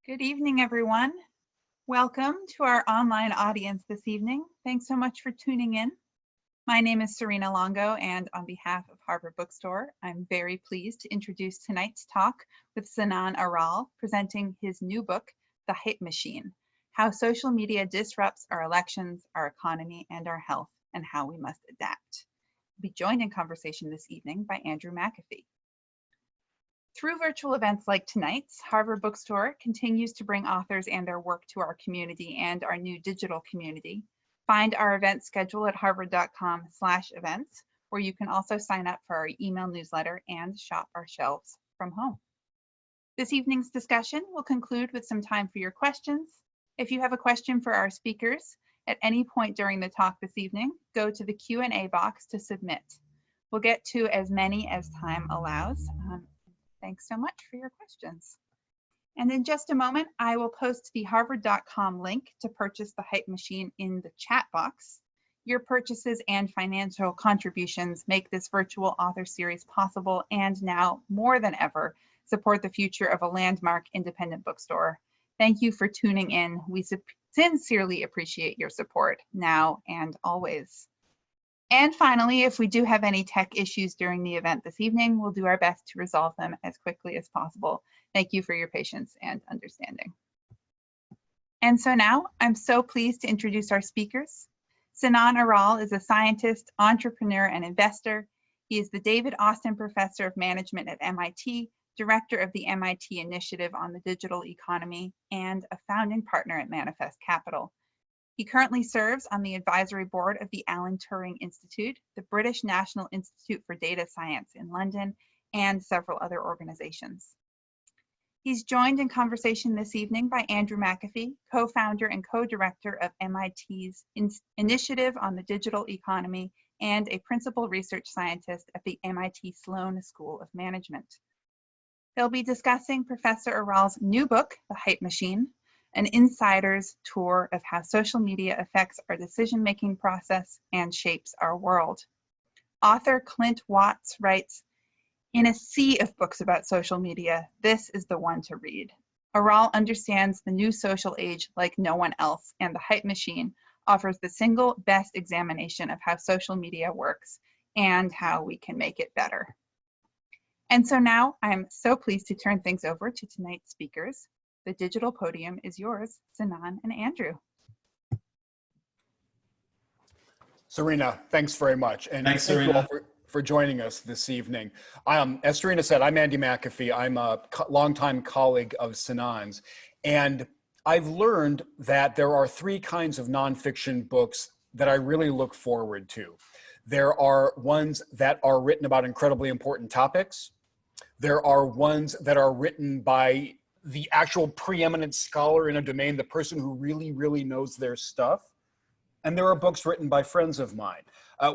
Good evening, everyone. Welcome to our online audience this evening. Thanks so much for tuning in. My name is Serena Longo, and on behalf of Harvard Bookstore, I'm very pleased to introduce tonight's talk with Sinan Aral, presenting his new book, The Hype Machine: How Social Media Disrupts Our Elections, Our Economy, and Our Health, and How We Must Adapt. We'll be joined in conversation this evening by Andrew McAfee. Through virtual events like tonight's, Harvard Bookstore continues to bring authors and their work to our community and our new digital community. Find our event schedule at harvard.com/events, where you can also sign up for our email newsletter and shop our shelves from home. This evening's discussion will conclude with some time for your questions. If you have a question for our speakers at any point during the talk this evening, go to the Q&A box to submit. We'll get to as many as time allows. Thanks so much for your questions. And in just a moment, I will post the harvard.com link to purchase the Hype Machine in the chat box. Your purchases and financial contributions make this virtual author series possible, and now more than ever, support the future of a landmark independent bookstore. Thank you for tuning in. We sincerely appreciate your support now and always. And finally, if we do have any tech issues during the event this evening, we'll do our best to resolve them as quickly as possible. Thank you for your patience and understanding. And so now, I'm so pleased to introduce our speakers. Sinan Aral is a scientist, entrepreneur, and investor. He is the David Austin Professor of Management at MIT, Director of the MIT Initiative on the Digital Economy, and a founding partner at Manifest Capital. He currently serves on the advisory board of the Alan Turing Institute, the British National Institute for Data Science in London, and several other organizations. He's joined in conversation this evening by Andrew McAfee, co-founder and co-director of MIT's Initiative on the Digital Economy and a principal research scientist at the MIT Sloan School of Management. They'll be discussing Professor Aral's new book, The Hype Machine: An insider's tour of how social media affects our decision-making process and shapes our world. Author Clint Watts writes, "In a sea of books about social media, this is the one to read. Aral understands the new social age like no one else, and The Hype Machine offers the single best examination of how social media works and how we can make it better." And so now I'm so pleased to turn things over to tonight's speakers. The digital podium is yours, Sinan and Andrew. Serena, thanks very much. And thanks, thank Serena. you all for joining us this evening. As Serena said, I'm Andy McAfee. I'm a longtime colleague of Sinan's. And I've learned that there are three kinds of nonfiction books that I really look forward to. There are ones that are written about incredibly important topics. There are ones that are written by the actual preeminent scholar in a domain, the person who really, really knows their stuff. And there are books written by friends of mine.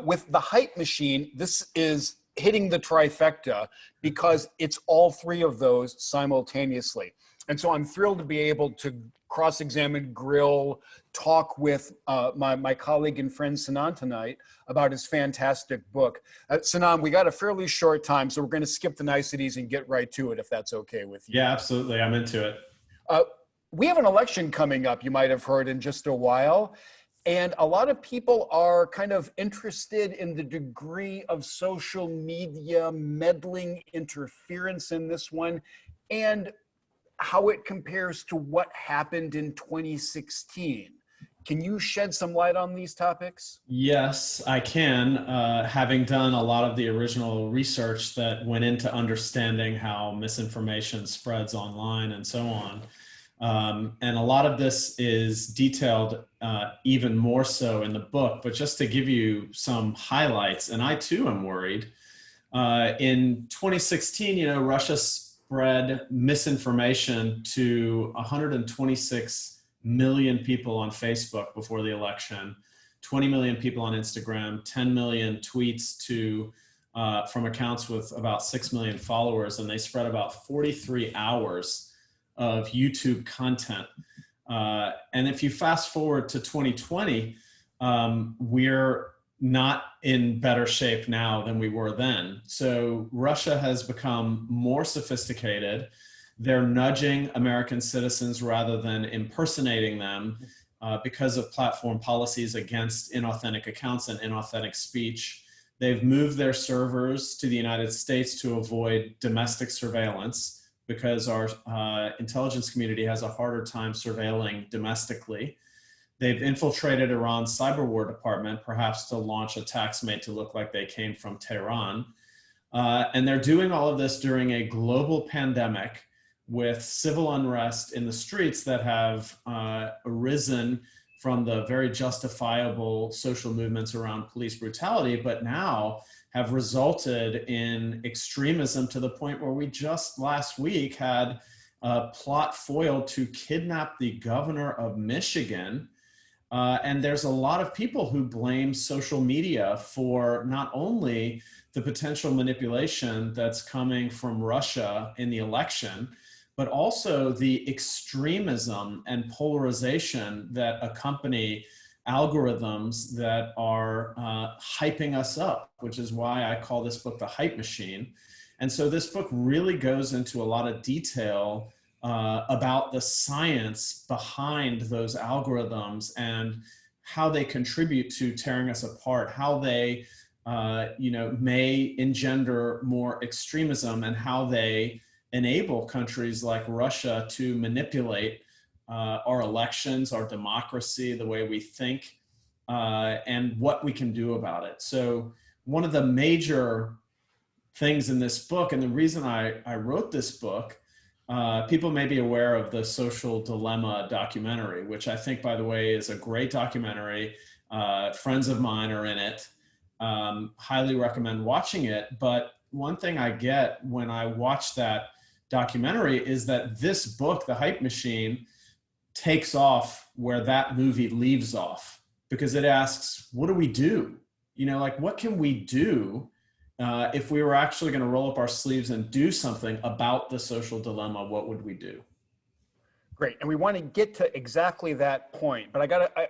With The Hype Machine, this is hitting the trifecta because it's all three of those simultaneously. And so I'm thrilled to be able to cross-examine, grill, talk with my colleague and friend Sinan tonight about his fantastic book. Sinan, we got a fairly short time, so we're going to skip the niceties and get right to it, if that's okay with you. Yeah, absolutely. I'm into it. We have an election coming up, you might have heard, in just a while. And a lot of people are kind of interested in the degree of social media meddling, interference in this one, and how it compares to what happened in 2016. Can you shed some light on these topics? Yes, I can. Having done a lot of the original research that went into understanding how misinformation spreads online and so on. And a lot of this is detailed even more so in the book, but just to give you some highlights, and I too am worried. In 2016, Russia spread misinformation to 126 million people on Facebook before the election, 20 million people on Instagram, 10 million tweets to from accounts with about 6 million followers, and they spread about 43 hours of YouTube content. And if you fast forward to 2020, we're not in better shape now than we were then. So Russia has become more sophisticated. They're nudging American citizens rather than impersonating them because of platform policies against inauthentic accounts and inauthentic speech. They've moved their servers to the United States to avoid domestic surveillance because our intelligence community has a harder time surveilling domestically. They've infiltrated Iran's cyber war department, perhaps to launch attacks made to look like they came from Tehran. And they're doing all of this during a global pandemic with civil unrest in the streets that have arisen from the very justifiable social movements around police brutality, but now have resulted in extremism to the point where we just last week had a plot foiled to kidnap the governor of Michigan. And there's a lot of people who blame social media for not only the potential manipulation that's coming from Russia in the election, but also the extremism and polarization that accompany algorithms that are hyping us up, which is why I call this book The Hype Machine. And so this book really goes into a lot of detail about the science behind those algorithms and how they contribute to tearing us apart, how they may engender more extremism, and how they enable countries like Russia to manipulate our elections, our democracy, the way we think, and what we can do about it. So one of the major things in this book, and the reason I wrote this book, people may be aware of the Social Dilemma documentary, which I think, by the way, is a great documentary. Friends of mine are in it. Highly recommend watching it. But one thing I get when I watch that documentary is that this book, The Hype Machine, takes off where that movie leaves off, because it asks, what do we do? What can we do if we were actually going to roll up our sleeves and do something about the social dilemma? What would we do? Great. And we want to get to exactly that point, but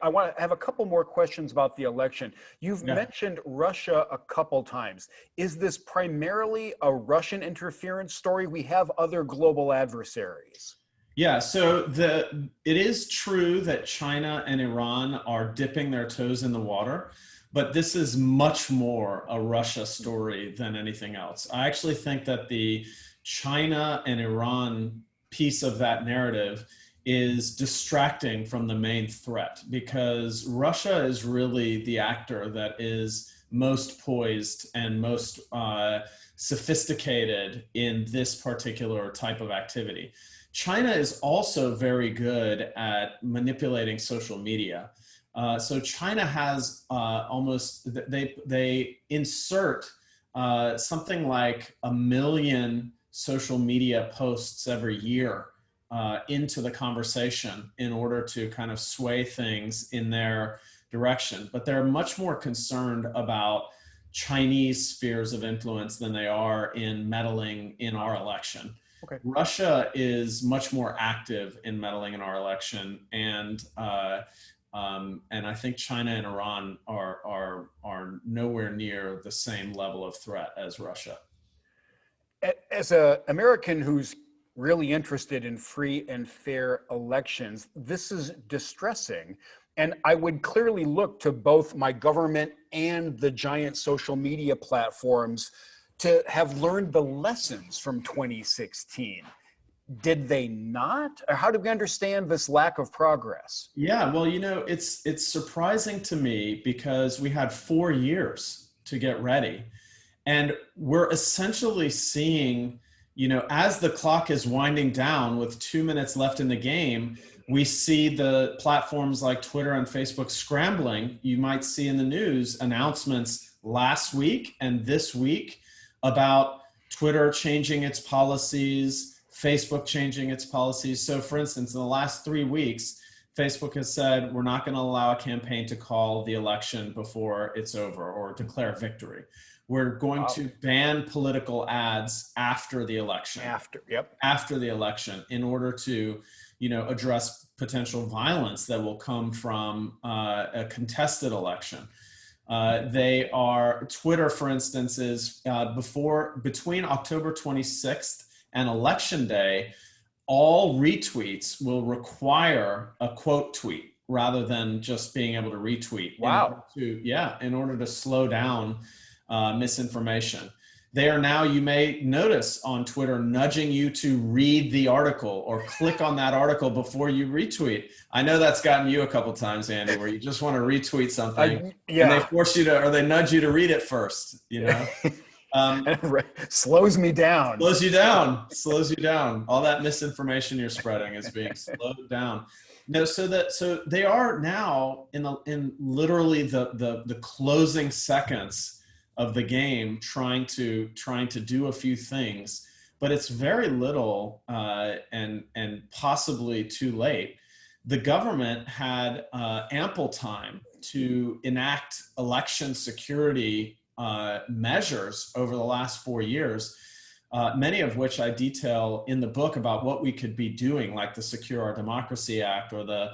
I want to have a couple more questions about the election. You've mentioned Russia a couple times. Is this primarily a Russian interference story? We have other global adversaries. Yeah, so it is true that China and Iran are dipping their toes in the water, but this is much more a Russia story than anything else. I actually think that the China and Iran piece of that narrative is distracting from the main threat, because Russia is really the actor that is most poised and most sophisticated in this particular type of activity. China is also very good at manipulating social media. So China has they insert something like 1 million social media posts every year into the conversation in order to kind of sway things in their direction. But they're much more concerned about Chinese spheres of influence than they are in meddling in our election. Okay. Russia is much more active in meddling in our election, and I think China and Iran are nowhere near the same level of threat as Russia. As an American who's really interested in free and fair elections, this is distressing. And I would clearly look to both my government and the giant social media platforms to have learned the lessons from 2016. Did they not? Or how do we understand this lack of progress? Yeah, well, it's surprising to me because we had 4 years to get ready. And we're essentially seeing, as the clock is winding down with 2 minutes left in the game, we see the platforms like Twitter and Facebook scrambling. You might see in the news announcements last week and this week about Twitter changing its policies, Facebook changing its policies. So for instance, in the last 3 weeks, Facebook has said, we're not going to allow a campaign to call the election before it's over or declare victory. We're going to ban political ads after the election. After the election, in order to, address potential violence that will come from a contested election. Twitter, for instance, is between October 26th and Election Day, all retweets will require a quote tweet rather than just being able to retweet. Wow. In order to slow down misinformation. They are now, you may notice on Twitter, nudging you to read the article or click on that article before you retweet. I know that's gotten you a couple times, Andy, where you just want to retweet something and they force you to, or they nudge you to read it first, you know? Slows me down. Slows you down. All that misinformation you're spreading is being slowed down. No, so they are now in literally the closing seconds of the game trying to do a few things, but it's very little and possibly too late. The government had ample time to enact election security measures over the last 4 years, many of which I detail in the book about what we could be doing, like the Secure Our Democracy Act or the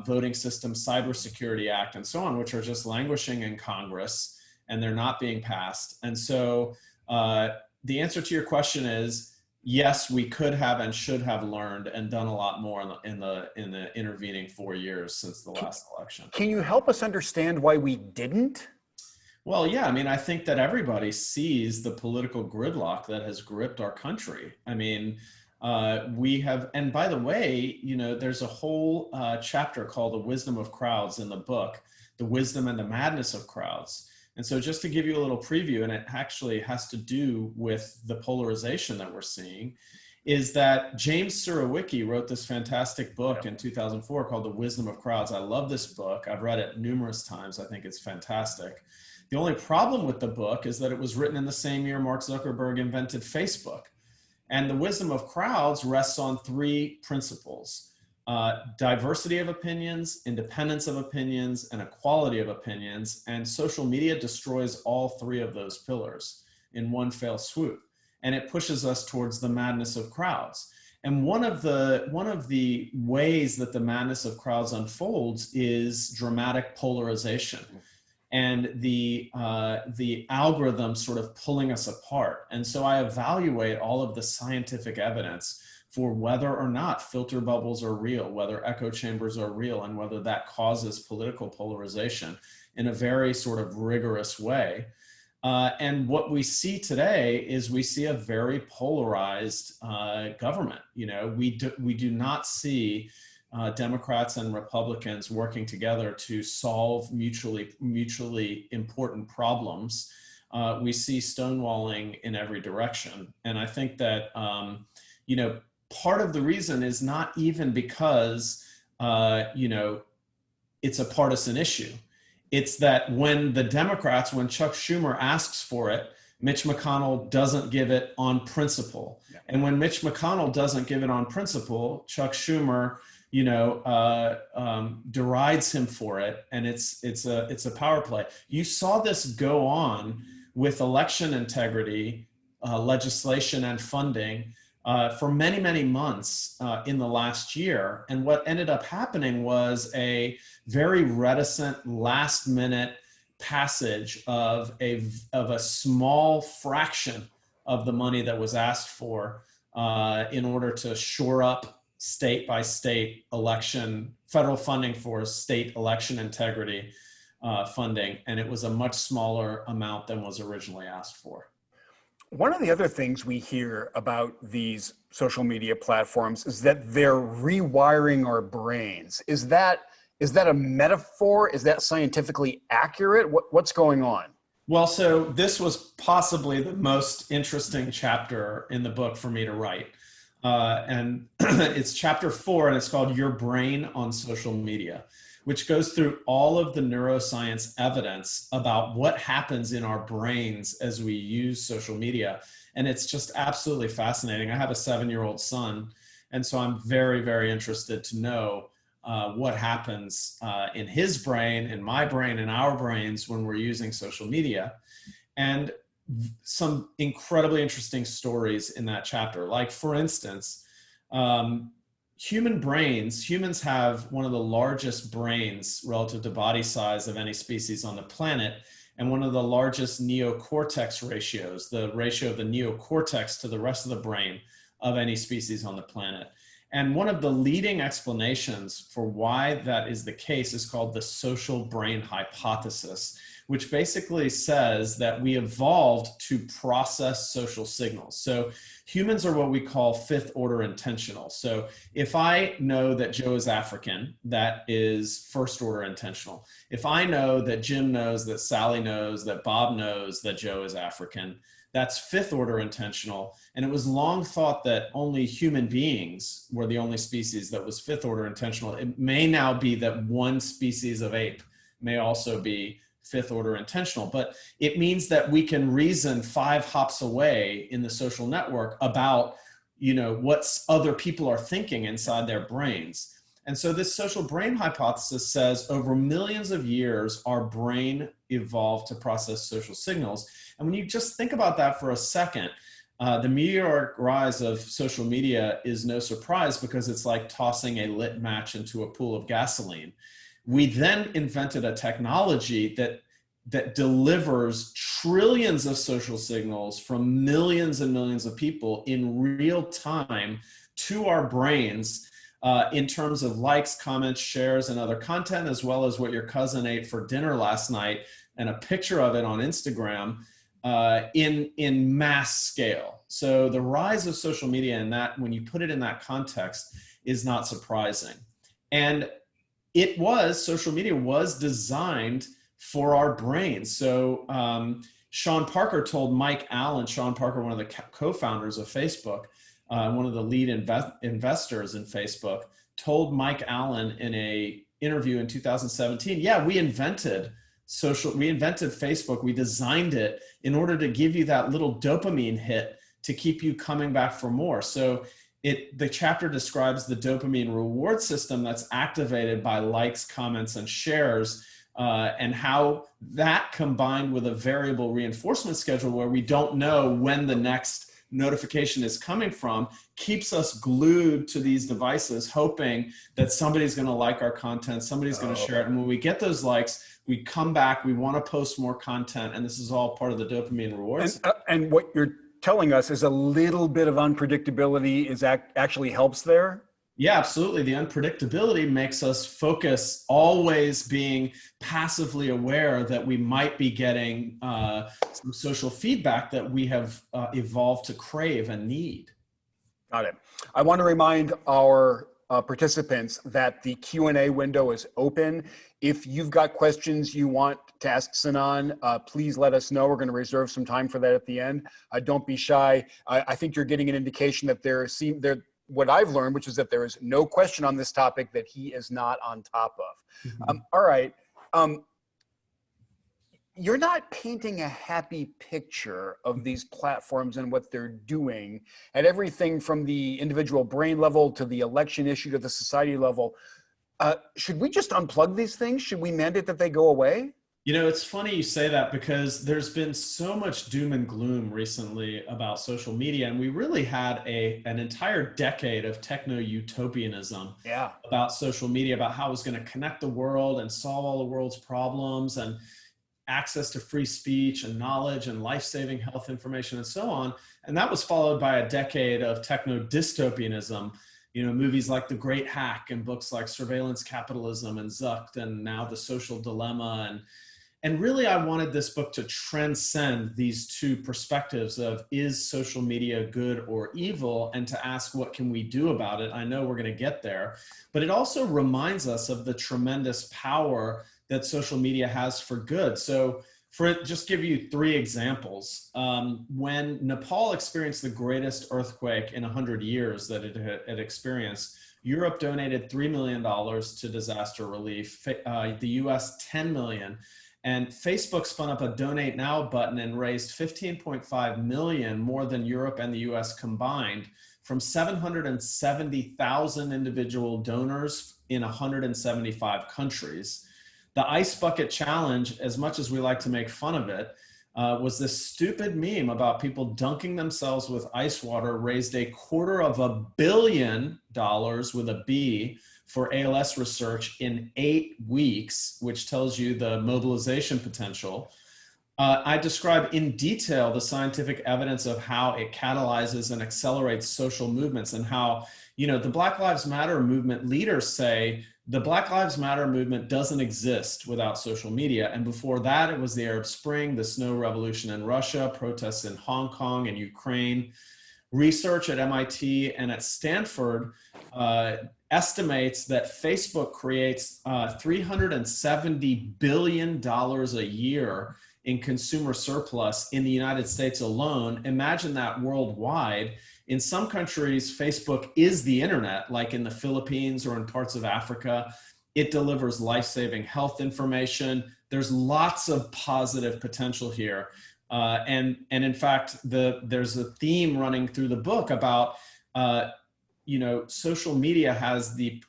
Voting System Cybersecurity Act and so on, which are just languishing in Congress and they're not being passed. And so the answer to your question is, yes, we could have and should have learned and done a lot more in the intervening 4 years since the last election. Can you help us understand why we didn't? Well, yeah, I mean, I think that everybody sees the political gridlock that has gripped our country. I mean, we have, and by the way, you know, there's a whole chapter called The Wisdom of Crowds in the book, The Wisdom and the Madness of Crowds. And so just to give you a little preview, and it actually has to do with the polarization that we're seeing, is that James Surowiecki wrote this fantastic book in 2004 called The Wisdom of Crowds. I love this book. I've read it numerous times. I think it's fantastic. The only problem with the book is that it was written in the same year Mark Zuckerberg invented Facebook. And The Wisdom of Crowds rests on 3 principles: diversity of opinions, independence of opinions, and equality of opinions. And social media destroys all 3 of those pillars in one fell swoop. And it pushes us towards the madness of crowds. And one of the ways that the madness of crowds unfolds is dramatic polarization and the algorithm sort of pulling us apart. And so I evaluate all of the scientific evidence for whether or not filter bubbles are real, whether echo chambers are real, and whether that causes political polarization in a very sort of rigorous way. And what we see today is we see a very polarized government. You know, we do not see Democrats and Republicans working together to solve mutually important problems. We see stonewalling in every direction. And I think that, you know, part of the reason is not even because, you know, it's a partisan issue. It's that when Chuck Schumer asks for it, Mitch McConnell doesn't give it on principle. Yeah. And when Mitch McConnell doesn't give it on principle, Chuck Schumer, you know, derides him for it. And it's a power play. You saw this go on with election integrity, legislation and funding for many, many months in the last year. And what ended up happening was a very reticent last minute passage of a small fraction of the money that was asked for in order to shore up state by state election, federal funding for state election integrity funding. And it was a much smaller amount than was originally asked for. One of the other things we hear about these social media platforms is that they're rewiring our brains. Is that a metaphor? Is that scientifically accurate? What's going on? Well, so this was possibly the most interesting chapter in the book for me to write. And it's chapter 4, and it's called Your Brain on Social Media, which goes through all of the neuroscience evidence about what happens in our brains as we use social media. And it's just absolutely fascinating. I have a 7-year-old son, and so I'm very, very interested to know what happens in his brain, in my brain, in our brains when we're using social media. And some incredibly interesting stories in that chapter. Like, for instance, humans have one of the largest brains relative to body size of any species on the planet, and one of the largest neocortex ratios, the ratio of the neocortex to the rest of the brain of any species on the planet. And one of the leading explanations for why that is the case is called the social brain hypothesis, which basically says that we evolved to process social signals. So humans are what we call fifth order intentional. So if I know that Joe is African, that is first order intentional. If I know that Jim knows, that Sally knows, that Bob knows that Joe is African, that's fifth order intentional. And it was long thought that only human beings were the only species that was fifth order intentional. It may now be that one species of ape may also be fifth order intentional, but it means that we can reason 5 hops away in the social network about, what other people are thinking inside their brains. And so this social brain hypothesis says over millions of years, our brain evolved to process social signals. And when you just think about that for a second, the meteoric rise of social media is no surprise because it's like tossing a lit match into a pool of gasoline. We then invented a technology that delivers trillions of social signals from millions and millions of people in real time to our brains in terms of likes, comments, shares, and other content, as well as what your cousin ate for dinner last night and a picture of it on Instagram in mass scale. So the rise of social media and that, when you put it in that context, is not surprising. And social media was designed for our brains. So Sean Parker told Mike Allen, Sean Parker, one of the co-founders of Facebook, one of the lead investors in Facebook, told Mike Allen in a interview in 2017, yeah, we invented Facebook, we designed it in order to give you that little dopamine hit to keep you coming back for more. So the chapter describes the dopamine reward system that's activated by likes, comments, and shares, and how that combined with a variable reinforcement schedule where we don't know when the next notification is coming from keeps us glued to these devices, hoping that somebody's going to like our content, somebody's going to share it. And when we get those likes, we come back, we want to post more content. And this is all part of the dopamine rewards. And what you're telling us is a little bit of unpredictability actually helps there. Yeah, absolutely. The unpredictability makes us focus, always being passively aware that we might be getting some social feedback that we have evolved to crave and need. Got it. I want to remind our participants that the Q&A window is open. If you've got questions you want to ask Sinan, please let us know. We're going to reserve some time for that at the end. Don't be shy. I think you're getting an indication that what I've learned, which is that there is no question on this topic that he is not on top of. Mm-hmm. All right. You're not painting a happy picture of these platforms and what they're doing at everything from the individual brain level to the election issue to the society level. Should we just unplug these things? Should we mandate that they go away? It's funny you say that because there's been so much doom and gloom recently about social media. And we really had an entire decade of techno-utopianism about social media, about how it was going to connect the world and solve all the world's problems and access to free speech and knowledge and life-saving health information and so on. And that was followed by a decade of techno-dystopianism, movies like The Great Hack and books like Surveillance Capitalism and Zucked and now The Social Dilemma. And really, I wanted this book to transcend these two perspectives of, is social media good or evil, and to ask, what can we do about it? I know we're going to get there, but it also reminds us of the tremendous power that social media has for good. So just give you 3 examples. When Nepal experienced the greatest earthquake in 100 years that it had experienced, Europe donated $3 million to disaster relief, the US $10 million. And Facebook spun up a Donate Now button and raised $15.5 million, more than Europe and the US combined, from 770,000 individual donors in 175 countries. The Ice Bucket Challenge, as much as we like to make fun of it, was this stupid meme about people dunking themselves with ice water, raised $250 million with a B for ALS research in 8 weeks, which tells you the mobilization potential. I describe in detail the scientific evidence of how it catalyzes and accelerates social movements, and how The Black Lives Matter movement leaders say the Black Lives Matter movement doesn't exist without social media. And before that, it was the Arab Spring, the snow revolution in Russia, protests in Hong Kong and Ukraine. Research at MIT and at Stanford estimates that Facebook creates $370 billion a year in consumer surplus in the United States alone. Imagine that worldwide. In some countries, Facebook is the internet, like in the Philippines or in parts of Africa. It delivers life-saving health information. There's lots of positive potential here. And in fact, there's a theme running through the book about, social media has the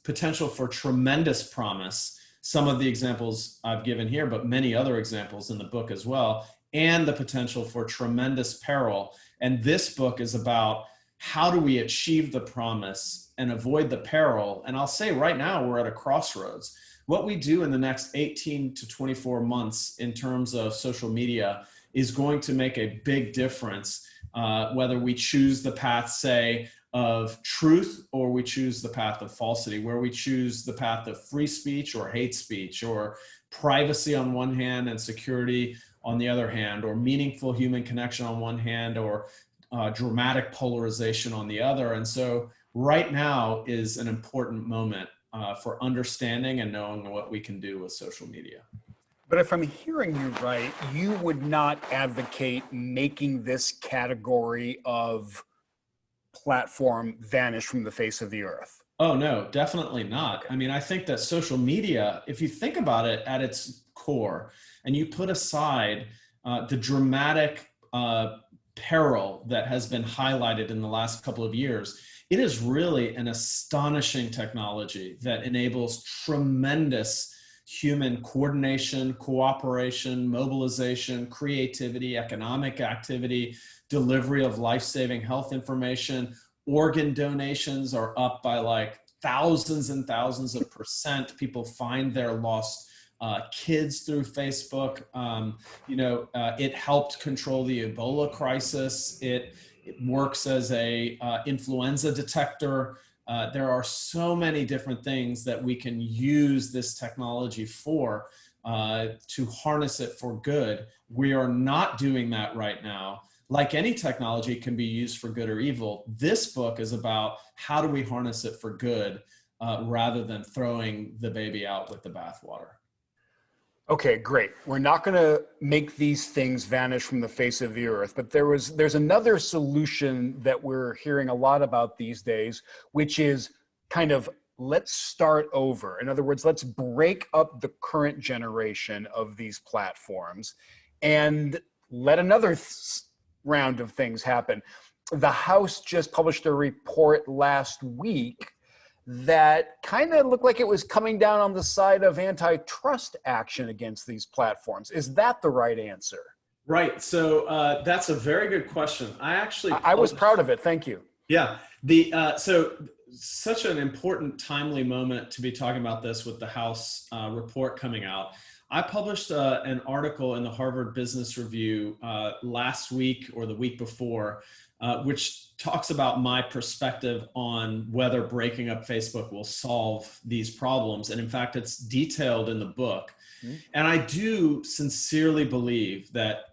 potential for tremendous promise. Some of the examples I've given here, but many other examples in the book as well, and the potential for tremendous peril. And this book is about how do we achieve the promise and avoid the peril. And I'll say right now, we're at a crossroads. What we do in the next 18 to 24 months in terms of social media is going to make a big difference, whether we choose the path, say, of truth or we choose the path of falsity, where we choose the path of free speech or hate speech, or privacy on one hand and security on the other hand, or meaningful human connection on one hand, or dramatic polarization on the other. And so right now is an important moment for understanding and knowing what we can do with social media. But if I'm hearing you right, you would not advocate making this category of platform vanish from the face of the earth. Oh, no, definitely not. I mean, I think that social media, if you think about it at its core, and you put aside the dramatic peril that has been highlighted in the last couple of years, it is really an astonishing technology that enables tremendous human coordination, cooperation, mobilization, creativity, economic activity, delivery of life-saving health information. Organ donations are up by like thousands and thousands of %. People find their lost kids through Facebook. It helped control the Ebola crisis. It works as a influenza detector. There are so many different things that we can use this technology for to harness it for good. We are not doing that right now. Like any technology, it can be used for good or evil. This book is about how do we harness it for good rather than throwing the baby out with the bathwater. Okay, great. We're not going to make these things vanish from the face of the earth, but there's another solution that we're hearing a lot about these days, which is kind of let's start over. In other words, let's break up the current generation of these platforms and let another round of things happen. The House just published a report last week that kind of looked like it was coming down on the side of antitrust action against these platforms. Is that the right answer? Right. So that's a very good question. I was proud of it. Thank you. Yeah. So such an important, timely moment to be talking about this with the House report coming out. I published an article in the Harvard Business Review last week or the week before, which talks about my perspective on whether breaking up Facebook will solve these problems. And in fact, it's detailed in the book. Mm-hmm. And I do sincerely believe that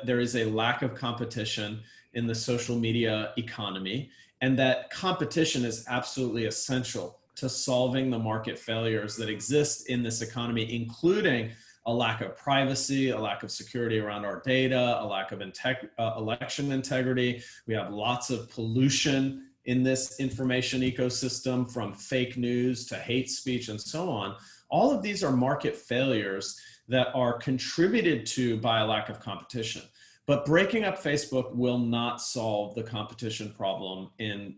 there is a lack of competition in the social media economy, and that competition is absolutely essential to solving the market failures that exist in this economy, including a lack of privacy, a lack of security around our data, a lack of election integrity. We have lots of pollution in this information ecosystem, from fake news to hate speech and so on. All of these are market failures that are contributed to by a lack of competition. But breaking up Facebook will not solve the competition problem in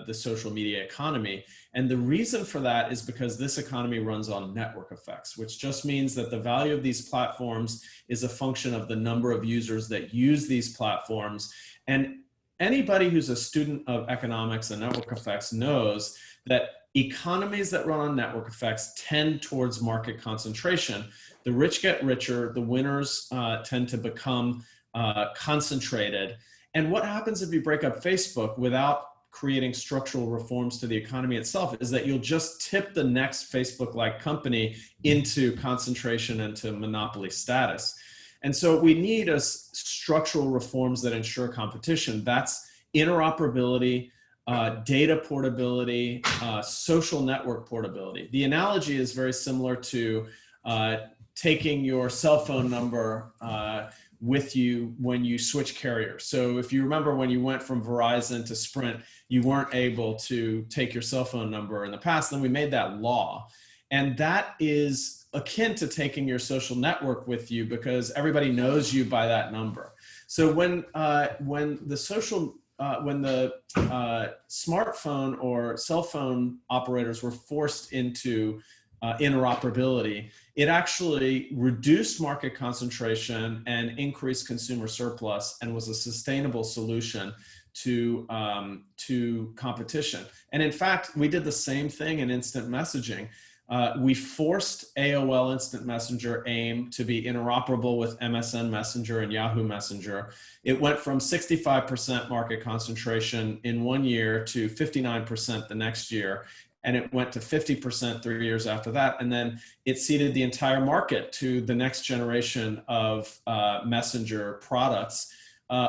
the social media economy. And the reason for that is because this economy runs on network effects, which just means that the value of these platforms is a function of the number of users that use these platforms. And anybody who's a student of economics and network effects knows that economies that run on network effects tend towards market concentration. The rich get richer, the winners tend to become concentrated. And what happens if you break up Facebook without creating structural reforms to the economy itself is that you'll just tip the next Facebook-like company into concentration and to monopoly status. And so we need structural reforms that ensure competition. That's interoperability, data portability, social network portability. The analogy is very similar to taking your cell phone number with you when you switch carriers. So if you remember when you went from Verizon to Sprint, you weren't able to take your cell phone number in the past, then we made that law. And that is akin to taking your social network with you because everybody knows you by that number. So when the smartphone or cell phone operators were forced into interoperability, it actually reduced market concentration and increased consumer surplus and was a sustainable solution to competition. And in fact, we did the same thing in instant messaging. We forced AOL Instant Messenger AIM to be interoperable with MSN Messenger and Yahoo Messenger. It went from 65% market concentration in 1 year to 59% the next year. And it went to 50% 3 years after that. And then it ceded the entire market to the next generation of messenger products.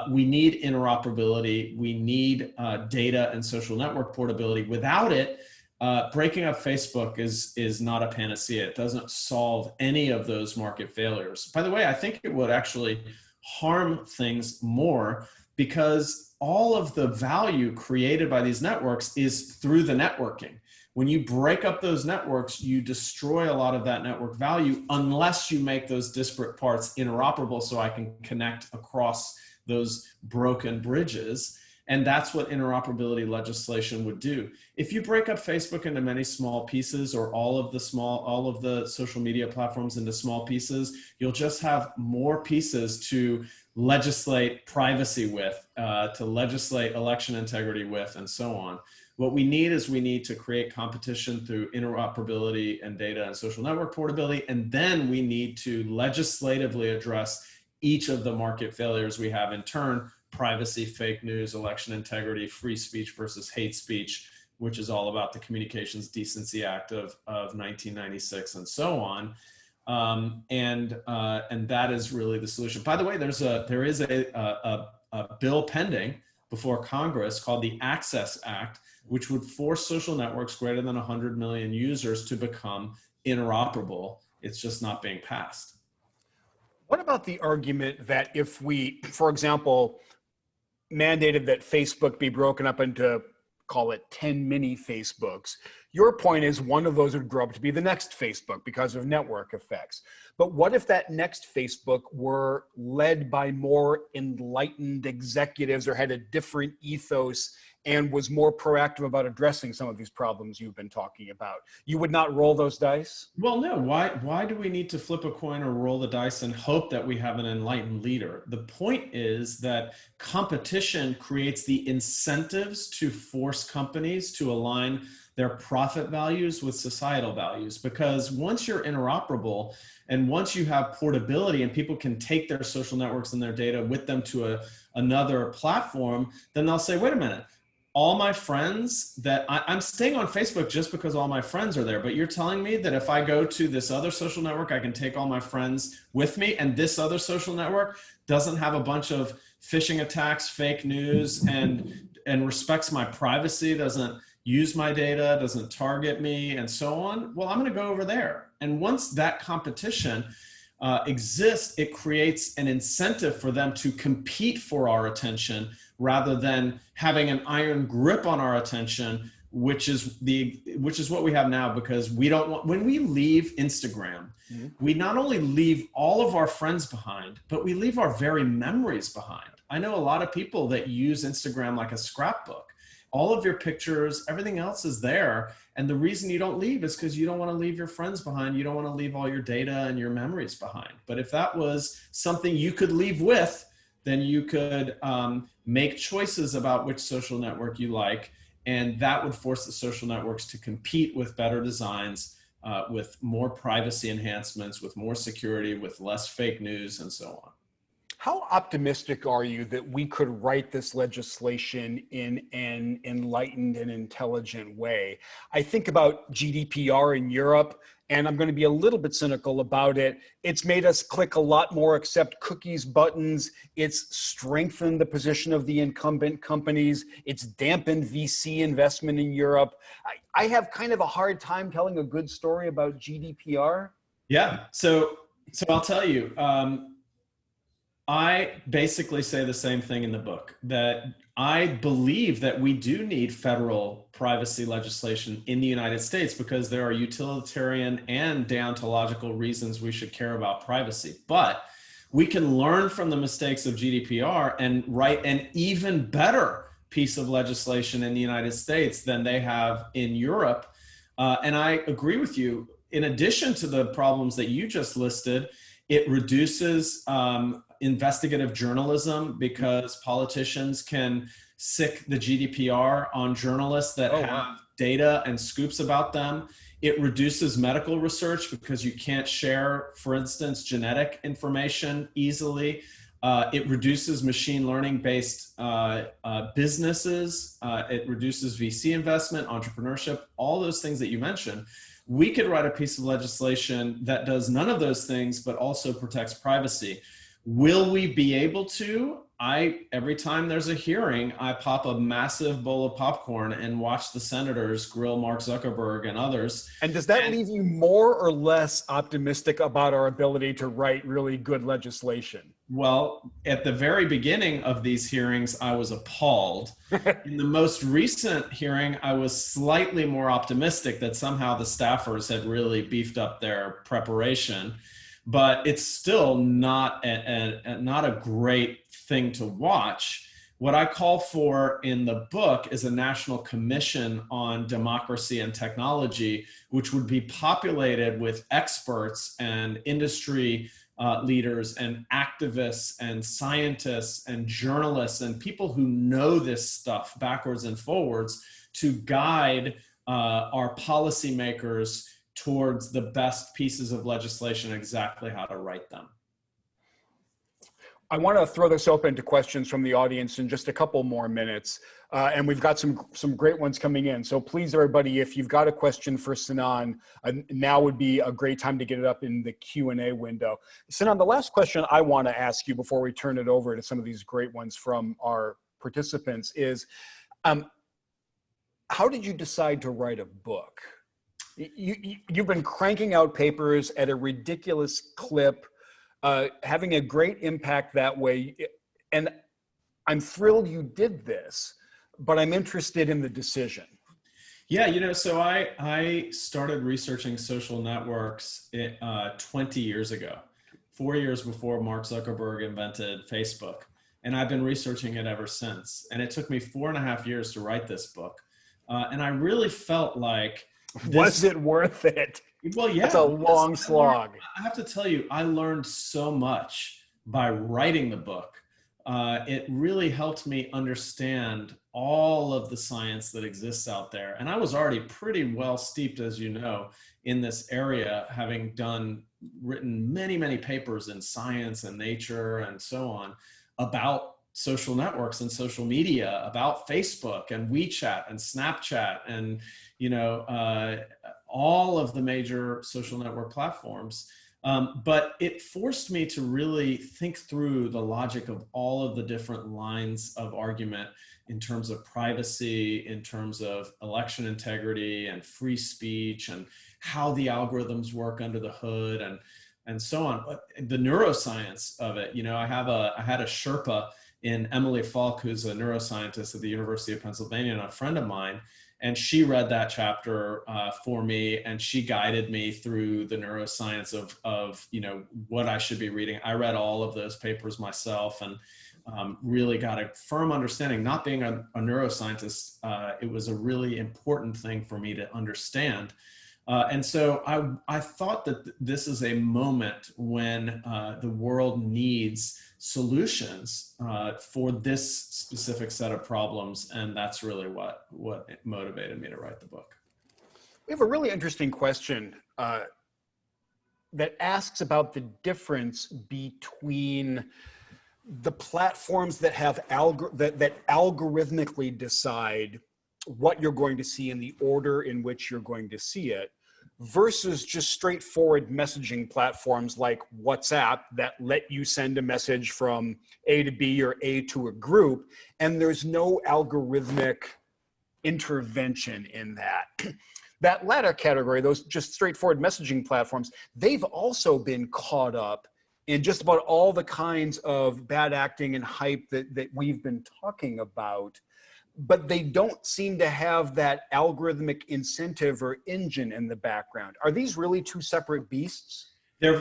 We need interoperability. We need data and social network portability. Without it, breaking up Facebook is not a panacea. It doesn't solve any of those market failures. By the way, I think it would actually harm things more because all of the value created by these networks is through the networking. When you break up those networks, you destroy a lot of that network value unless you make those disparate parts interoperable so I can connect across those broken bridges. And that's what interoperability legislation would do. If you break up Facebook into many small pieces or all of the social media platforms into small pieces, you'll just have more pieces to legislate privacy with, to legislate election integrity with, and so on. What we need to create competition through interoperability and data and social network portability. And then we need to legislatively address each of the market failures we have in turn: privacy, fake news, election integrity, free speech versus hate speech, which is all about the Communications Decency Act of 1996 and so on. And that is really the solution. By the way, there is a bill pending before Congress called the Access Act, which would force social networks greater than 100 million users to become interoperable. It's just not being passed. What about the argument that if we, for example, mandated that Facebook be broken up into, call it 10 mini Facebooks, your point is one of those would grow up to be the next Facebook because of network effects. But what if that next Facebook were led by more enlightened executives or had a different ethos and was more proactive about addressing some of these problems you've been talking about? You would not roll those dice? Well, no. Why do we need to flip a coin or roll the dice and hope that we have an enlightened leader? The point is that competition creates the incentives to force companies to align their profit values with societal values. Because once you're interoperable and once you have portability and people can take their social networks and their data with them to another platform, then they'll say, wait a minute, all my friends that I'm staying on Facebook just because all my friends are there. But you're telling me that if I go to this other social network, I can take all my friends with me, and this other social network doesn't have a bunch of phishing attacks, fake news, and respects my privacy, doesn't use my data, doesn't target me, and so on. Well, I'm going to go over there. And once that competition exists, it creates an incentive for them to compete for our attention rather than having an iron grip on our attention, which is what we have now. Because we don't want, when we leave Instagram, we not only leave all of our friends behind, but we leave our very memories behind. I know a lot of people that use Instagram like a scrapbook. All of your pictures, everything else is there. And the reason you don't leave is because you don't want to leave your friends behind. You don't want to leave all your data and your memories behind. But if that was something you could leave with, then you could make choices about which social network you like. And that would force the social networks to compete with better designs, with more privacy enhancements, with more security, with less fake news, and so on. How optimistic are you that we could write this legislation in an enlightened and intelligent way? I think about GDPR in Europe, and I'm going to be a little bit cynical about it. It's made us click a lot more accept cookies buttons. It's strengthened the position of the incumbent companies. It's dampened VC investment in Europe. I have kind of a hard time telling a good story about GDPR. Yeah. So I'll tell you, I basically say the same thing in the book, that I believe that we do need federal privacy legislation in the United States because there are utilitarian and deontological reasons we should care about privacy. But we can learn from the mistakes of GDPR and write an even better piece of legislation in the United States than they have in Europe. And I agree with you. In addition to the problems that you just listed, it reduces investigative journalism because politicians can sick the GDPR on journalists that have data and scoops about them. It reduces medical research because you can't share, for instance, genetic information easily. It reduces machine learning based businesses. It reduces VC investment, entrepreneurship, all those things that you mentioned. We could write a piece of legislation that does none of those things, but also protects privacy. Will we be able to? Every time there's a hearing, I pop a massive bowl of popcorn and watch the senators grill Mark Zuckerberg and others. And does that leave you more or less optimistic about our ability to write really good legislation? Well, at the very beginning of these hearings, I was appalled. In the most recent hearing, I was slightly more optimistic that somehow the staffers had really beefed up their preparation. But it's still not a great thing to watch. What I call for in the book is a national commission on democracy and technology, which would be populated with experts and industry leaders and activists and scientists and journalists and people who know this stuff backwards and forwards to guide our policymakers towards the best pieces of legislation, exactly how to write them. I want to throw this open to questions from the audience in just a couple more minutes. And we've got some great ones coming in. So please, everybody, if you've got a question for Sinan, now would be a great time to get it up in the Q&A window. Sinan, the last question I want to ask you before we turn it over to some of these great ones from our participants is, how did you decide to write a book? You've been cranking out papers at a ridiculous clip, having a great impact that way. And I'm thrilled you did this, but I'm interested in the decision. Yeah, so I started researching social networks 20 years ago, 4 years before Mark Zuckerberg invented Facebook. And I've been researching it ever since. And it took me 4.5 years to write this book. And I really felt like, was it worth it? Well, yeah. It's a long slog. I have to tell you, I learned so much by writing the book. It really helped me understand all of the science that exists out there. And I was already pretty well steeped, as you know, in this area, having written many, many papers in Science and Nature and so on about social networks and social media, about Facebook and WeChat and Snapchat and, all of the major social network platforms. But it forced me to really think through the logic of all of the different lines of argument in terms of privacy, in terms of election integrity and free speech and how the algorithms work under the hood and so on. But the neuroscience of it, I had a Sherpa in Emily Falk, who's a neuroscientist at the University of Pennsylvania and a friend of mine. And she read that chapter for me, and she guided me through the neuroscience of what I should be reading. I read all of those papers myself and really got a firm understanding. Not being a neuroscientist, it was a really important thing for me to understand. And so I thought that this is a moment when the world needs solutions for this specific set of problems. And that's really what motivated me to write the book. We have a really interesting question that asks about the difference between the platforms that have that algorithmically decide what you're going to see in the order in which you're going to see it, versus just straightforward messaging platforms like WhatsApp that let you send a message from A to B or A to a group, and there's no algorithmic intervention in that. That latter category, those just straightforward messaging platforms, they've also been caught up in just about all the kinds of bad acting and hype that we've been talking about, but they don't seem to have that algorithmic incentive or engine in the background. Are these really two separate beasts?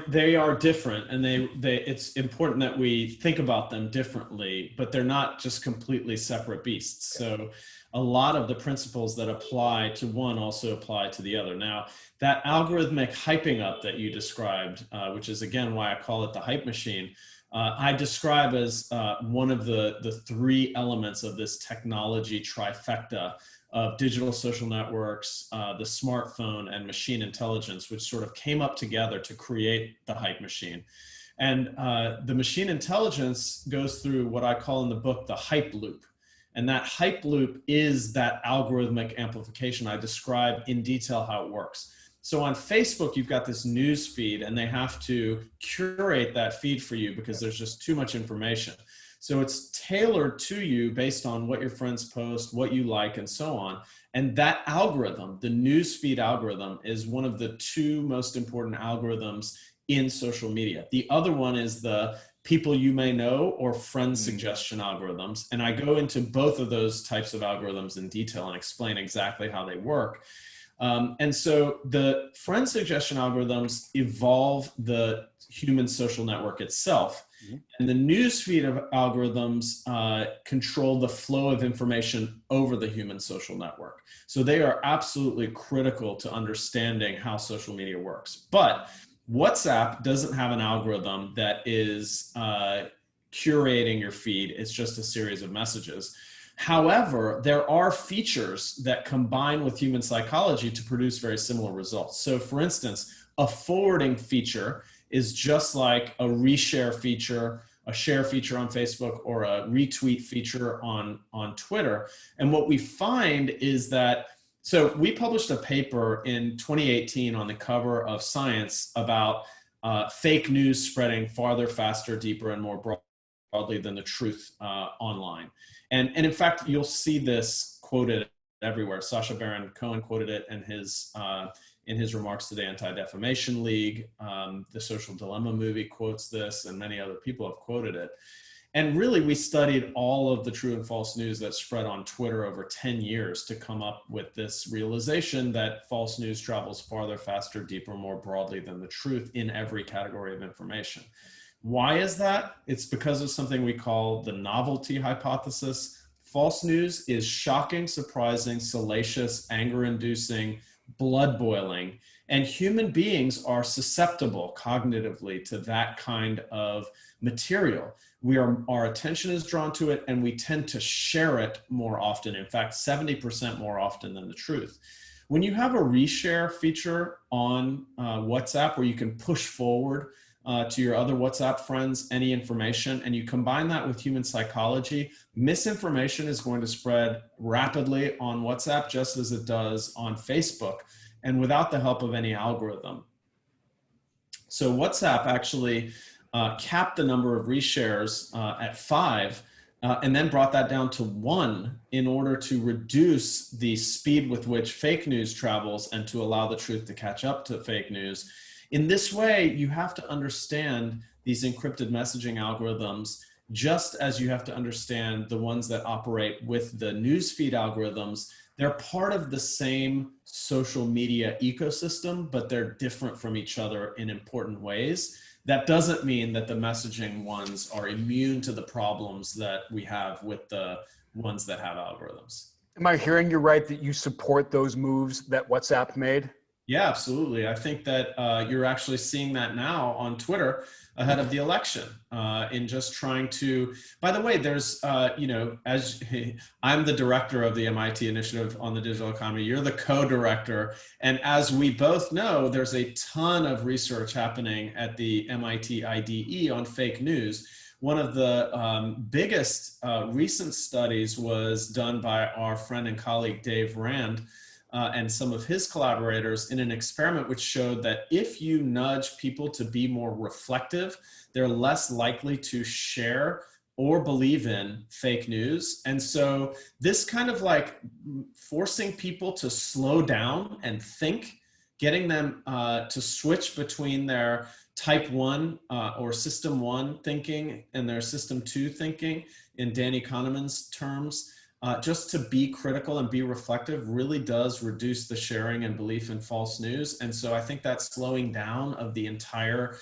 They are different, and it's important that we think about them differently, but they're not just completely separate beasts. So a lot of the principles that apply to one also apply to the other. Now, that algorithmic hyping up that you described, which is again why I call it the hype machine, I describe as one of the three elements of this technology trifecta of digital social networks, the smartphone, and machine intelligence, which sort of came up together to create the hype machine. And the machine intelligence goes through what I call in the book the hype loop. And that hype loop is that algorithmic amplification. I describe in detail how it works. So on Facebook, you've got this news feed, and they have to curate that feed for you because there's just too much information. So it's tailored to you based on what your friends post, what you like, and so on. And that algorithm, the news feed algorithm, is one of the two most important algorithms in social media. The other one is the people you may know or friend suggestion algorithms. And I go into both of those types of algorithms in detail and explain exactly how they work. And so the friend suggestion algorithms evolve the human social network itself. And the newsfeed of algorithms control the flow of information over the human social network. So they are absolutely critical to understanding how social media works. But WhatsApp doesn't have an algorithm that is curating your feed. It's just a series of messages. However, there are features that combine with human psychology to produce very similar results. So for instance, a forwarding feature is just like a reshare feature, a share feature on Facebook, or a retweet feature on Twitter. And what we find is that, so we published a paper in 2018 on the cover of Science about fake news spreading farther, faster, deeper, and more broadly than the truth online. And in fact, you'll see this quoted everywhere. Sacha Baron Cohen quoted it in his remarks to the Anti-Defamation League. The Social Dilemma movie quotes this, and many other people have quoted it. And really, we studied all of the true and false news that spread on Twitter over 10 years to come up with this realization that false news travels farther, faster, deeper, more broadly than the truth in every category of information. Why is that? It's because of something we call the novelty hypothesis. False news is shocking, surprising, salacious, anger-inducing, blood-boiling, and human beings are susceptible cognitively to that kind of material. Our attention is drawn to it, and we tend to share it more often. In fact, 70% more often than the truth. When you have a reshare feature on WhatsApp where you can push forward to your other WhatsApp friends any information, and you combine that with human psychology, misinformation is going to spread rapidly on WhatsApp just as it does on Facebook, and without the help of any algorithm. So WhatsApp actually capped the number of reshares at 5, and then brought that down to 1 in order to reduce the speed with which fake news travels and to allow the truth to catch up to fake news. In this way, you have to understand these encrypted messaging algorithms just as you have to understand the ones that operate with the newsfeed algorithms. They're part of the same social media ecosystem, but they're different from each other in important ways. That doesn't mean that the messaging ones are immune to the problems that we have with the ones that have algorithms. Am I hearing you right that you support those moves that WhatsApp made? Yeah, absolutely. I think that you're actually seeing that now on Twitter ahead of the election in just trying to, by the way, there's, as I'm the director of the MIT Initiative on the Digital Economy, you're the co-director. And as we both know, there's a ton of research happening at the MIT IDE on fake news, one of the biggest recent studies was done by our friend and colleague Dave Rand and some of his collaborators in an experiment which showed that if you nudge people to be more reflective, they're less likely to share or believe in fake news. And so this kind of like forcing people to slow down and think, getting them to switch between their type 1 or system 1 thinking and their system 2 thinking, in Danny Kahneman's terms, just to be critical and be reflective really does reduce the sharing and belief in false news. And so I think that slowing down of the entire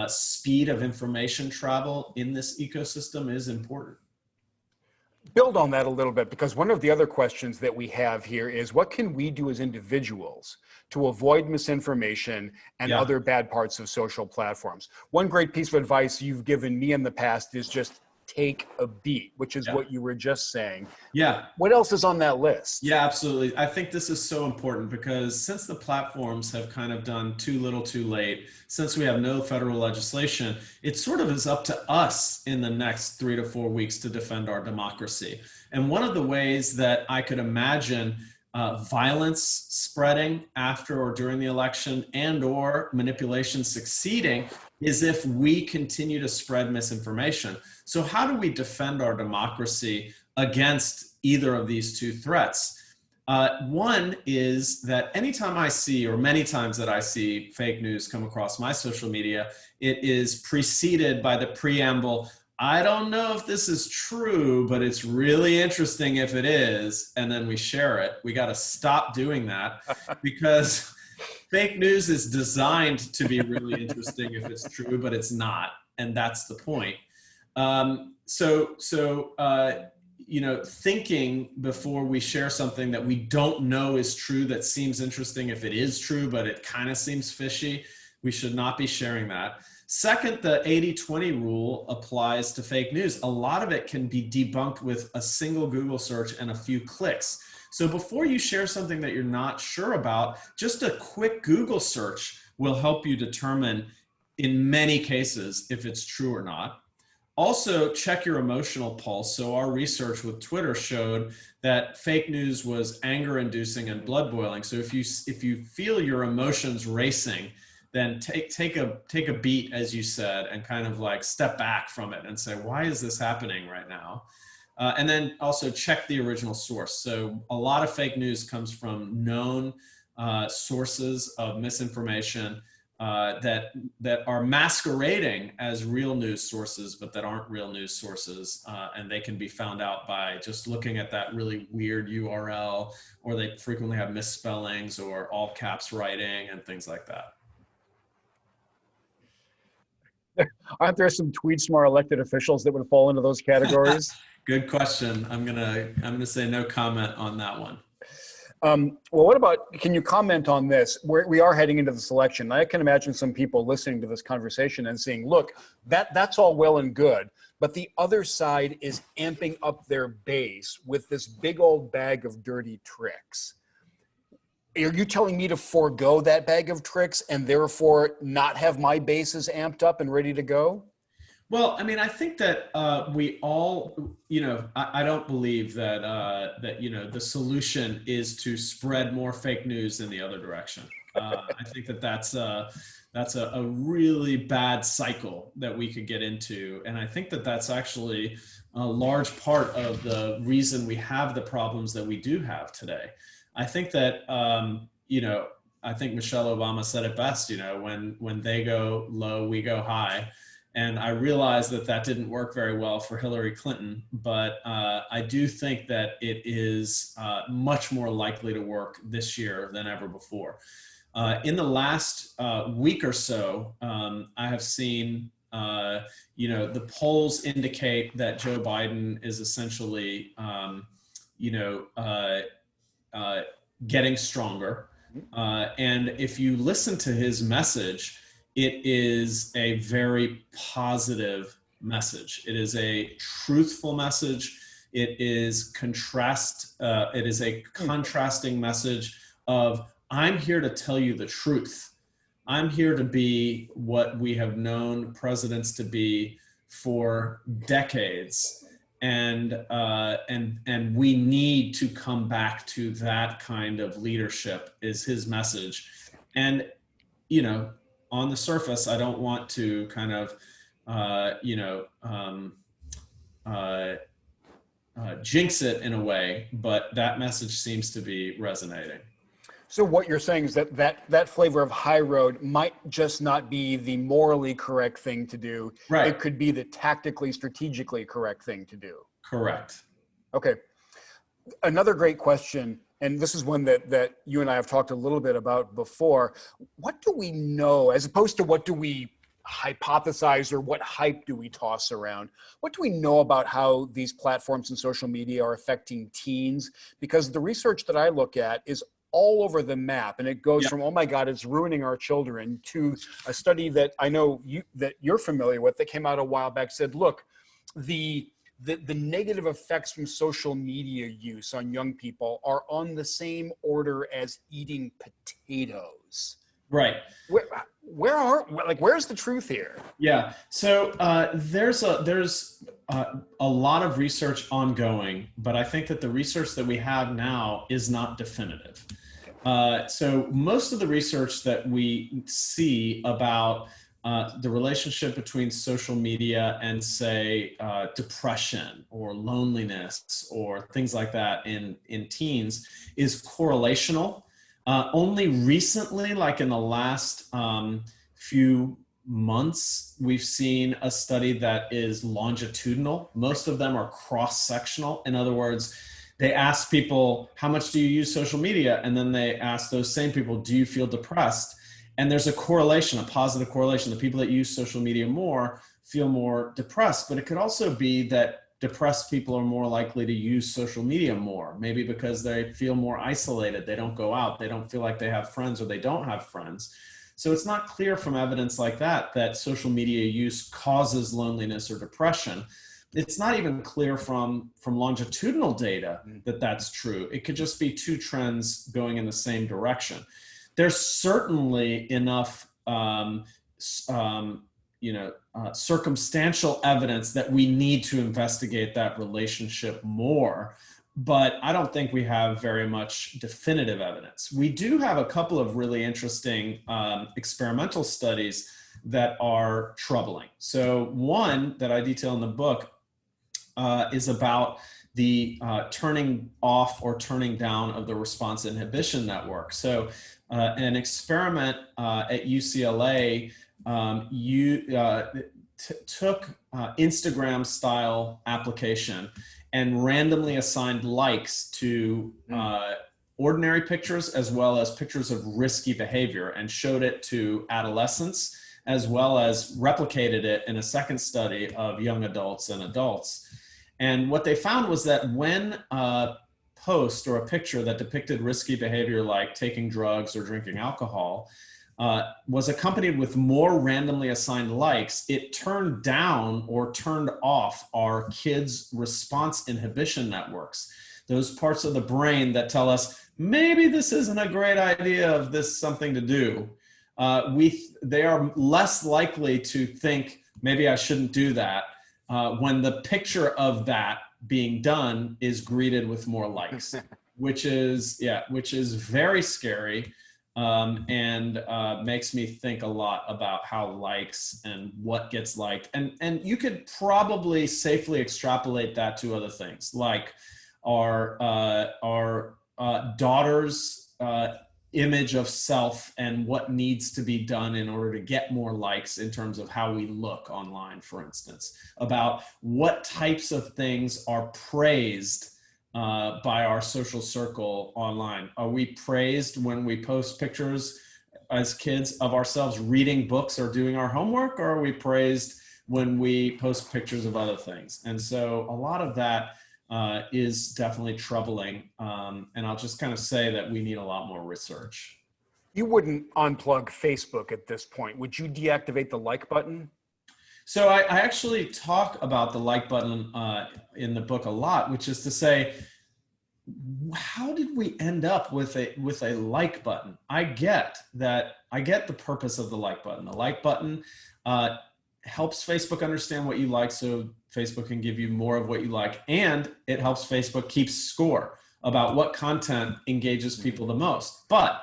speed of information travel in this ecosystem is important. Build on that a little bit, because one of the other questions that we have here is, what can we do as individuals to avoid misinformation and other bad parts of social platforms? One great piece of advice you've given me in the past is just take a beat, which is what you were just saying. Yeah. What else is on that list? Yeah, absolutely. I think this is so important because since the platforms have kind of done too little too late, since we have no federal legislation, it sort of is up to us in the next 3 to 4 weeks to defend our democracy. And one of the ways that I could imagine violence spreading after or during the election and or manipulation succeeding is if we continue to spread misinformation. So how do we defend our democracy against either of these two threats? One is that anytime I see, or many times that I see fake news come across my social media, it is preceded by the preamble, I don't know if this is true, but it's really interesting if it is, and then we share it. We got to stop doing that because fake news is designed to be really interesting if it's true, but it's not, and that's the point. You know, thinking before we share something that we don't know is true, that seems interesting if it is true, but it kind of seems fishy, we should not be sharing that. Second, the 80-20 rule applies to fake news. A lot of it can be debunked with a single Google search and a few clicks. So before you share something that you're not sure about, just a quick Google search will help you determine in many cases if it's true or not. Also, check your emotional pulse. So our research with Twitter showed that fake news was anger inducing and blood boiling. So if you feel your emotions racing, then take a beat, as you said, and kind of like step back from it and say, why is this happening right now? And then also check the original source. So a lot of fake news comes from known sources of misinformation that are masquerading as real news sources, but that aren't real news sources. And they can be found out by just looking at that really weird URL, or they frequently have misspellings or all caps writing and things like that. Aren't there some tweets from our elected officials that would fall into those categories? Good question. I'm gonna say no comment on that one. Well, what about, can you comment on this? We are heading into this election. I can imagine some people listening to this conversation and saying, look, that's all well and good, but the other side is amping up their base with this big old bag of dirty tricks. Are you telling me to forego that bag of tricks and therefore not have my bases amped up and ready to go? Well, I mean, I think that we all, you know, I don't believe that that, you know, the solution is to spread more fake news in the other direction. I think that that's a really bad cycle that we could get into, and I think that that's actually a large part of the reason we have the problems that we do have today. I think that you know, I think Michelle Obama said it best. You know, when they go low, we go high. And I realize that that didn't work very well for Hillary Clinton, but I do think that it is much more likely to work this year than ever before. In the last week or so, I have seen, you know, the polls indicate that Joe Biden is essentially, you know, getting stronger. And if you listen to his message, it is a very positive message. It is a truthful message. It is it is a contrasting message of, I'm here to tell you the truth. I'm here to be what we have known presidents to be for decades. And we need to come back to that kind of leadership, is his message. And, you know, on the surface, I don't want to kind of, jinx it in a way, but that message seems to be resonating. So what you're saying is that flavor of high road might just not be the morally correct thing to do. Right. It could be the tactically, strategically correct thing to do. Correct. Okay. Another great question, and this is one that you and I have talked a little bit about before. What do we know, as opposed to what do we hypothesize or what hype do we toss around? What do we know about how these platforms and social media are affecting teens? Because the research that I look at is all over the map, and it goes from, oh my God, it's ruining our children, to a study that I know you're familiar with that came out a while back, said, look, the negative effects from social media use on young people are on the same order as eating potatoes. Right. Where's the truth here? Yeah. So there's a lot of research ongoing, but I think that the research that we have now is not definitive. So most of the research that we see about the relationship between social media and, say, depression or loneliness or things like that in teens is correlational. Only recently, like in the last few months, we've seen a study that is longitudinal. Most of them are cross-sectional. In other words, they ask people, how much do you use social media? And then they ask those same people, do you feel depressed? And there's a correlation, a positive correlation. The people that use social media more feel more depressed, but it could also be that depressed people are more likely to use social media more, maybe because they feel more isolated. They don't go out. They don't feel like they have friends, or they don't have friends. So it's not clear from evidence like that social media use causes loneliness or depression. It's not even clear from longitudinal data that that's true. It could just be two trends going in the same direction. There's certainly enough circumstantial evidence that we need to investigate that relationship more, but I don't think we have very much definitive evidence. We do have a couple of really interesting experimental studies that are troubling. So one that I detail in the book is about the turning off or turning down of the response inhibition network. So an experiment at UCLA took Instagram style application and randomly assigned likes to ordinary pictures as well as pictures of risky behavior, and showed it to adolescents, as well as replicated it in a second study of young adults and adults. And what they found was that when a post or a picture that depicted risky behavior like taking drugs or drinking alcohol was accompanied with more randomly assigned likes, it turned down or turned off our kids' response inhibition networks, those parts of the brain that tell us, maybe this isn't a great idea, of this something to do. They are less likely to think, maybe I shouldn't do that, when the picture of that being done is greeted with more likes, which is very scary. And makes me think a lot about how likes and what gets liked. And you could probably safely extrapolate that to other things, like our daughter's image of self and what needs to be done in order to get more likes in terms of how we look online, for instance, about what types of things are praised by our social circle online. Are we praised when we post pictures as kids of ourselves reading books or doing our homework, or are we praised when we post pictures of other things? And so a lot of that is definitely troubling. And I'll just kind of say that we need a lot more research. You wouldn't unplug Facebook at this point. Would you deactivate the like button? So I actually talk about the like button in the book a lot, which is to say, how did we end up with a like button? I get the purpose of the like button. The like button helps Facebook understand what you like, so Facebook can give you more of what you like. And it helps Facebook keep score about what content engages people the most. But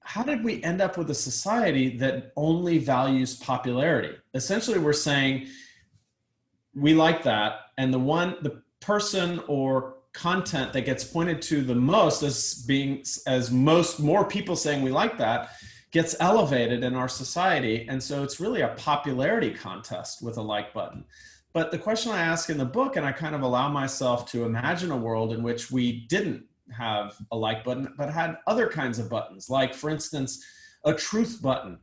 how did we end up with a society that only values popularity? Essentially, we're saying we like that, and the person or content that gets pointed to the most as more people saying we like that gets elevated in our society. And so it's really a popularity contest with a like button. But the question I ask in the book, and I kind of allow myself to imagine a world in which we didn't have a like button, but had other kinds of buttons, like, for instance, a truth button,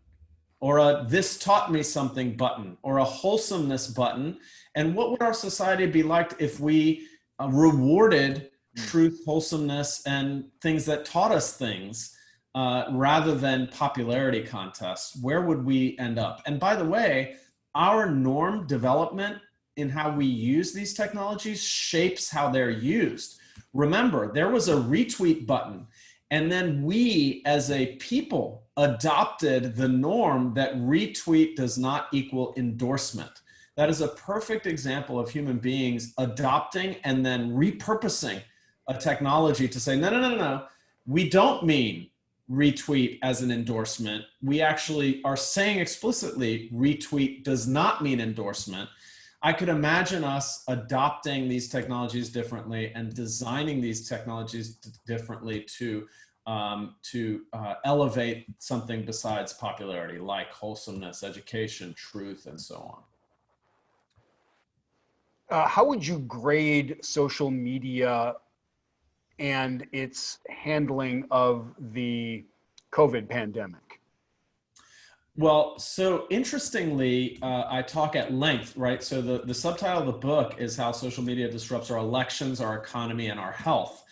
or a this taught me something button, or a wholesomeness button. And what would our society be like if we rewarded truth, wholesomeness, and things that taught us things rather than popularity contests? Where would we end up? And by the way, our norm development in how we use these technologies shapes how they're used. Remember, there was a retweet button, and then we as a people adopted the norm that retweet does not equal endorsement. That is a perfect example of human beings adopting and then repurposing a technology to say, no, no, no, no, no. We don't mean retweet as an endorsement. We actually are saying explicitly retweet does not mean endorsement. I could imagine us adopting these technologies differently and designing these technologies differently to elevate something besides popularity, like wholesomeness, education, truth, and so on. How would you grade social media and its handling of the COVID pandemic? Well, so interestingly, I talk at length, right? So the subtitle of the book is How Social Media Disrupts Our Elections, Our Economy, and Our Health.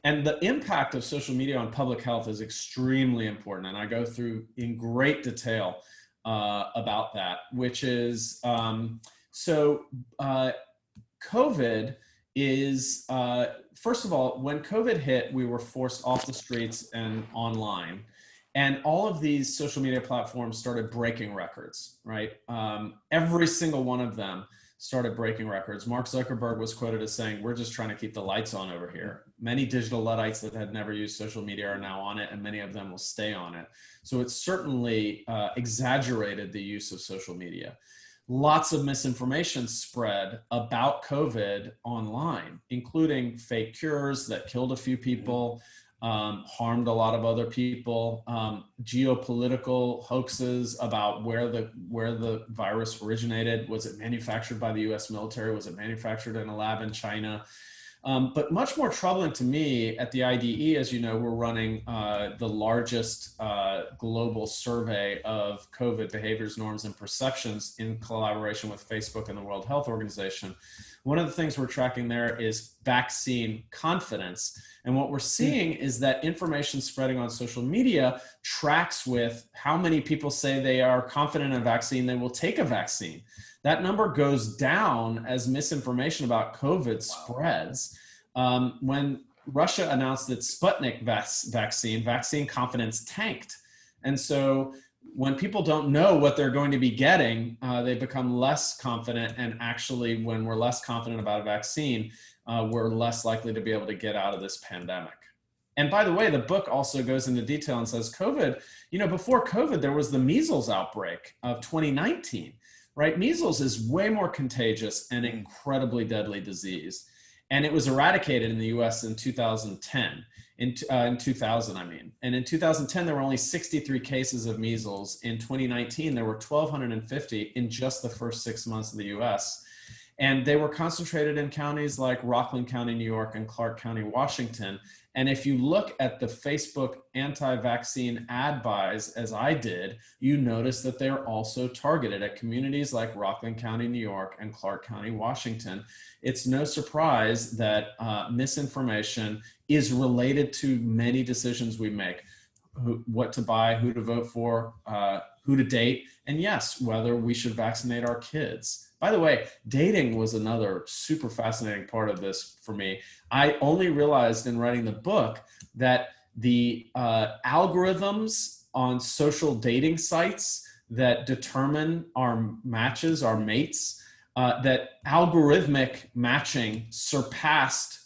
And the impact of social media on public health is extremely important. And I go through in great detail about that, which is, COVID is, first of all, when COVID hit, we were forced off the streets and online. And all of these social media platforms started breaking records, right? Every single one of them started breaking records. Mark Zuckerberg was quoted as saying, we're just trying to keep the lights on over here. Many digital Luddites that had never used social media are now on it, and many of them will stay on it. So it's certainly exaggerated the use of social media. Lots of misinformation spread about COVID online, including fake cures that killed a few people, harmed a lot of other people, geopolitical hoaxes about where the virus originated. Was it manufactured by the US military? Was it manufactured in a lab in China? But much more troubling to me at the IDE, as you know, we're running the largest global survey of COVID behaviors, norms, and perceptions in collaboration with Facebook and the World Health Organization. One of the things we're tracking there is vaccine confidence. And what we're seeing is that information spreading on social media tracks with how many people say they are confident in a vaccine, they will take a vaccine. That number goes down as misinformation about COVID spreads. When Russia announced its Sputnik vaccine confidence tanked. And so when people don't know what they're going to be getting, they become less confident. And actually, when we're less confident about a vaccine, we're less likely to be able to get out of this pandemic. And by the way, the book also goes into detail and says COVID, before COVID, there was the measles outbreak of 2019, right? Measles is way more contagious and incredibly deadly disease. And it was eradicated in the US in 2010. In 2000, I mean. And in 2010, there were only 63 cases of measles. In 2019, there were 1,250 in just the first 6 months of the US. And they were concentrated in counties like Rockland County, New York, and Clark County, Washington. And if you look at the Facebook anti-vaccine ad buys, as I did, you notice that they're also targeted at communities like Rockland County, New York, and Clark County, Washington. It's no surprise that misinformation is related to many decisions we make. What to buy, who to vote for, who to date, and yes, whether we should vaccinate our kids. By the way, dating was another super fascinating part of this for me. I only realized in writing the book that the algorithms on social dating sites that determine our matches, our mates, that algorithmic matching surpassed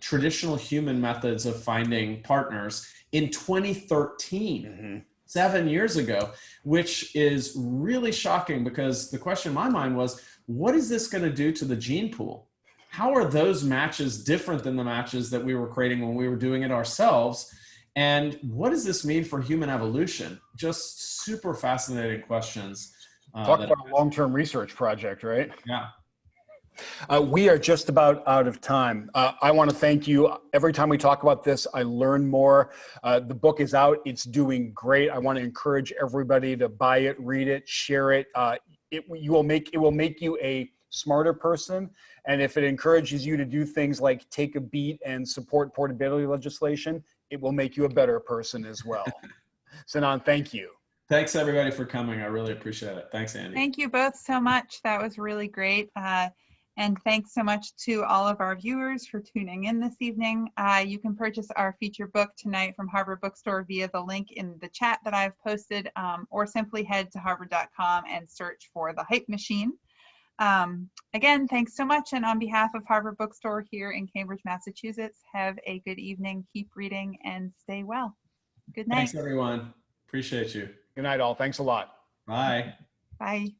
traditional human methods of finding partners in 2013, 7 years ago, which is really shocking, because the question in my mind was, what is this going to do to the gene pool? How are those matches different than the matches that we were creating when we were doing it ourselves? And what does this mean for human evolution? Just super fascinating questions. Talk about a long-term research project, right? Yeah. We are just about out of time. I want to thank you. Every time we talk about this, I learn more. The book is out. It's doing great. I want to encourage everybody to buy it, read it, share it. It will make you a smarter person. And if it encourages you to do things like take a beat and support portability legislation, it will make you a better person as well. Sinan, thank you. Thanks everybody for coming. I really appreciate it. Thanks, Andy. Thank you both so much. That was really great. And thanks so much to all of our viewers for tuning in this evening. You can purchase our feature book tonight from Harvard Bookstore via the link in the chat that I've posted, or simply head to harvard.com and search for The Hype Machine. Again, thanks so much. And on behalf of Harvard Bookstore here in Cambridge, Massachusetts, have a good evening, keep reading, and stay well. Good night. Thanks, everyone. Appreciate you. Good night, all. Thanks a lot. Bye. Bye.